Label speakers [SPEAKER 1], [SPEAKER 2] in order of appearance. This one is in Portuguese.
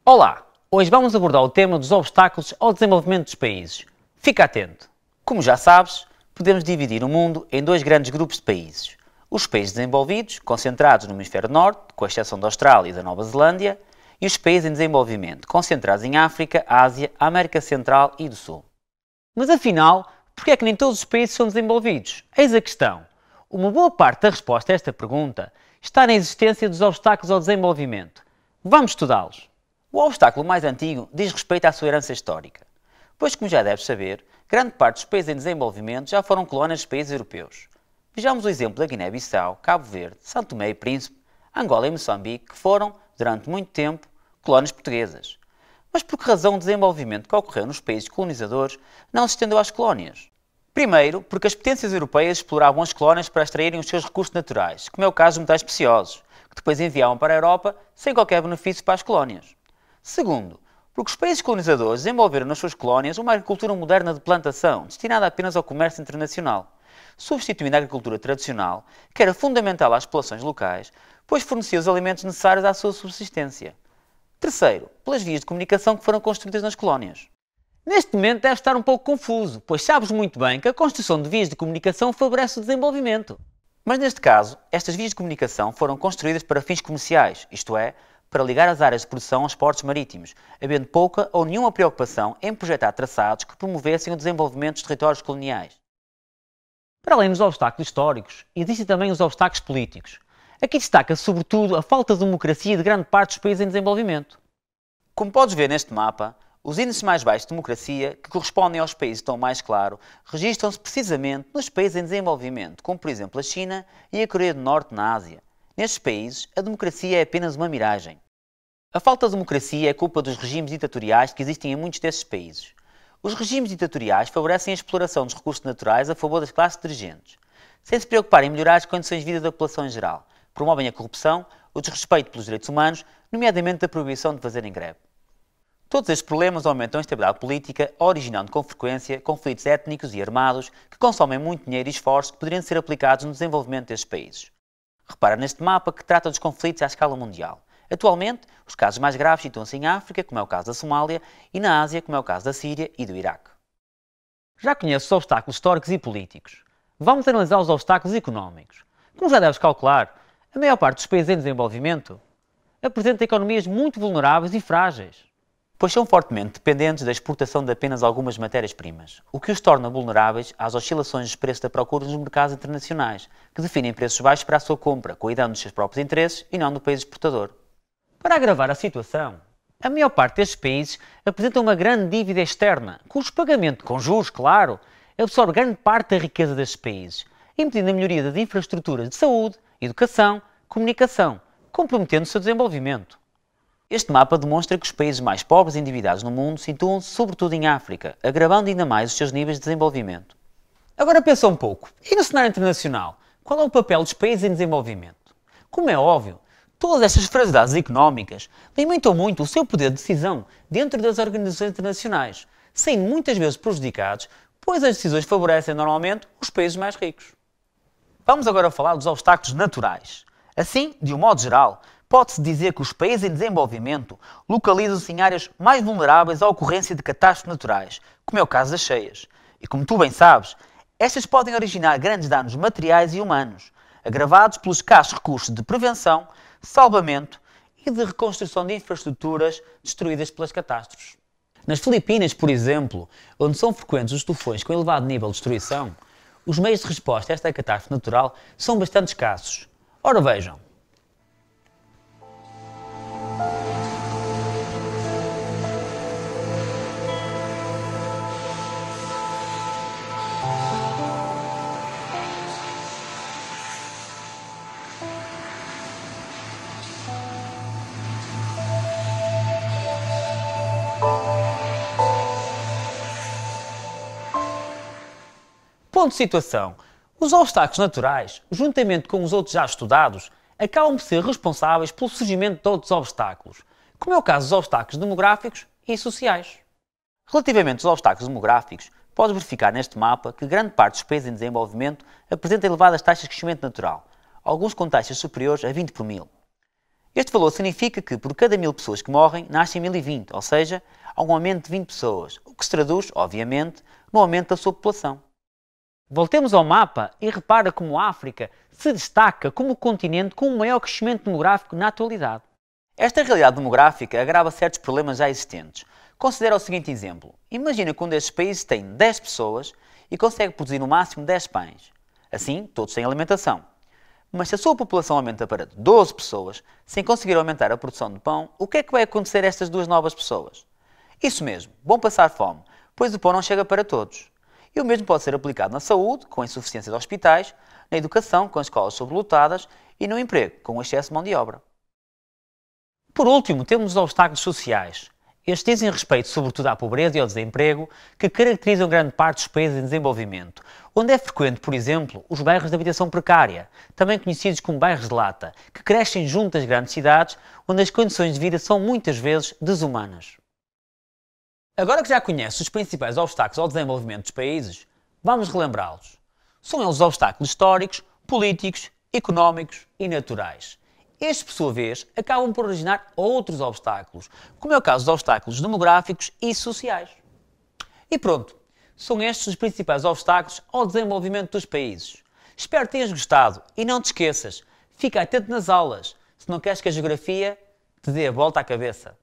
[SPEAKER 1] Olá! Hoje vamos abordar o tema dos obstáculos ao desenvolvimento dos países. Fica atento! Como já sabes, podemos dividir o mundo em dois grandes grupos de países. Os países desenvolvidos, concentrados no hemisfério norte, com exceção da Austrália e da Nova Zelândia, e os países em desenvolvimento, concentrados em África, Ásia, América Central e do Sul. Mas afinal, por que é que nem todos os países são desenvolvidos? Eis a questão. Uma boa parte da resposta a esta pergunta está na existência dos obstáculos ao desenvolvimento. Vamos estudá-los. O obstáculo mais antigo diz respeito à sua herança histórica, pois, como já deves saber, grande parte dos países em desenvolvimento já foram colónias dos países europeus. Vejamos o exemplo da Guiné-Bissau, Cabo Verde, São Tomé e Príncipe, Angola e Moçambique, que foram, durante muito tempo, colónias portuguesas. Mas por que razão o desenvolvimento que ocorreu nos países colonizadores não se estendeu às colónias? Primeiro, porque as potências europeias exploravam as colónias para extraírem os seus recursos naturais, como é o caso de metais preciosos, que depois enviavam para a Europa sem qualquer benefício para as colónias. Segundo, porque os países colonizadores desenvolveram nas suas colónias uma agricultura moderna de plantação, destinada apenas ao comércio internacional, substituindo a agricultura tradicional, que era fundamental às populações locais, pois fornecia os alimentos necessários à sua subsistência. Terceiro, pelas vias de comunicação que foram construídas nas colónias. Neste momento deve estar um pouco confuso, pois sabes muito bem que a construção de vias de comunicação favorece o desenvolvimento. Mas neste caso, estas vias de comunicação foram construídas para fins comerciais, isto é, para ligar as áreas de produção aos portos marítimos, havendo pouca ou nenhuma preocupação em projetar traçados que promovessem o desenvolvimento dos territórios coloniais. Para além dos obstáculos históricos, existem também os obstáculos políticos. Aqui destaca-se sobretudo a falta de democracia de grande parte dos países em desenvolvimento. Como podes ver neste mapa, os índices mais baixos de democracia, que correspondem aos países de tom mais claro, registram-se precisamente nos países em desenvolvimento, como por exemplo a China e a Coreia do Norte na Ásia. Nestes países, a democracia é apenas uma miragem. A falta de democracia é culpa dos regimes ditatoriais que existem em muitos desses países. Os regimes ditatoriais favorecem a exploração dos recursos naturais a favor das classes dirigentes, sem se preocupar em melhorar as condições de vida da população em geral. Promovem a corrupção, o desrespeito pelos direitos humanos, nomeadamente a proibição de fazerem greve. Todos estes problemas aumentam a instabilidade política, originando com frequência conflitos étnicos e armados que consomem muito dinheiro e esforços que poderiam ser aplicados no desenvolvimento destes países. Repara neste mapa que trata dos conflitos à escala mundial. Atualmente, os casos mais graves situam-se em África, como é o caso da Somália, e na Ásia, como é o caso da Síria e do Iraque. Já conheces os obstáculos históricos e políticos. Vamos analisar os obstáculos económicos. Como já deves calcular, a maior parte dos países em desenvolvimento apresenta economias muito vulneráveis e frágeis, pois são fortemente dependentes da exportação de apenas algumas matérias-primas, o que os torna vulneráveis às oscilações dos preços da procura nos mercados internacionais, que definem preços baixos para a sua compra, cuidando dos seus próprios interesses e não do país exportador. Para agravar a situação, a maior parte destes países apresenta uma grande dívida externa, cujo pagamento, com juros, claro, absorve grande parte da riqueza destes países, impedindo a melhoria das infraestruturas de saúde, educação, comunicação, comprometendo o seu desenvolvimento. Este mapa demonstra que os países mais pobres e endividados no mundo situam-se sobretudo em África, agravando ainda mais os seus níveis de desenvolvimento. Agora pensa um pouco, e no cenário internacional, qual é o papel dos países em desenvolvimento? Como é óbvio, todas estas fragilidades económicas limitam muito o seu poder de decisão dentro das organizações internacionais, sendo muitas vezes prejudicados, pois as decisões favorecem normalmente os países mais ricos. Vamos agora falar dos obstáculos naturais. Assim, de um modo geral, pode-se dizer que os países em desenvolvimento localizam-se em áreas mais vulneráveis à ocorrência de catástrofes naturais, como é o caso das cheias. E como tu bem sabes, estas podem originar grandes danos materiais e humanos, agravados pelos escassos recursos de prevenção, salvamento e de reconstrução de infraestruturas destruídas pelas catástrofes. Nas Filipinas, por exemplo, onde são frequentes os tufões com elevado nível de destruição, os meios de resposta a esta catástrofe natural são bastante escassos. Ora vejam. Ponto de situação. Os obstáculos naturais, juntamente com os outros já estudados, acabam por ser responsáveis pelo surgimento de outros obstáculos, como é o caso dos obstáculos demográficos e sociais. Relativamente aos obstáculos demográficos, podes verificar neste mapa que grande parte dos países em desenvolvimento apresenta elevadas taxas de crescimento natural, alguns com taxas superiores a 20 por mil. Este valor significa que por cada 1000 pessoas que morrem, nascem 1020, ou seja, há um aumento de 20 pessoas, o que se traduz, obviamente, no aumento da sua população. Voltemos ao mapa e repara como a África se destaca como o continente com o maior crescimento demográfico na atualidade. Esta realidade demográfica agrava certos problemas já existentes. Considera o seguinte exemplo. Imagina que um destes países tem 10 pessoas e consegue produzir no máximo 10 pães. Assim, todos têm alimentação. Mas se a sua população aumenta para 12 pessoas, sem conseguir aumentar a produção de pão, o que é que vai acontecer a estas duas novas pessoas? Isso mesmo, vão passar fome, pois o pão não chega para todos. E o mesmo pode ser aplicado na saúde, com a insuficiência de hospitais, na educação, com as escolas sobrelotadas e no emprego, com o excesso de mão de obra. Por último, temos os obstáculos sociais. Estes dizem respeito sobretudo à pobreza e ao desemprego, que caracterizam grande parte dos países em desenvolvimento, onde é frequente, por exemplo, os bairros de habitação precária, também conhecidos como bairros de lata, que crescem junto às grandes cidades, onde as condições de vida são muitas vezes desumanas. Agora que já conhece os principais obstáculos ao desenvolvimento dos países, vamos relembrá-los. São eles obstáculos históricos, políticos, económicos e naturais. Estes, por sua vez, acabam por originar outros obstáculos, como é o caso dos obstáculos demográficos e sociais. E pronto, são estes os principais obstáculos ao desenvolvimento dos países. Espero que tenhas gostado e não te esqueças, fica atento nas aulas, se não queres que a geografia te dê a volta à cabeça.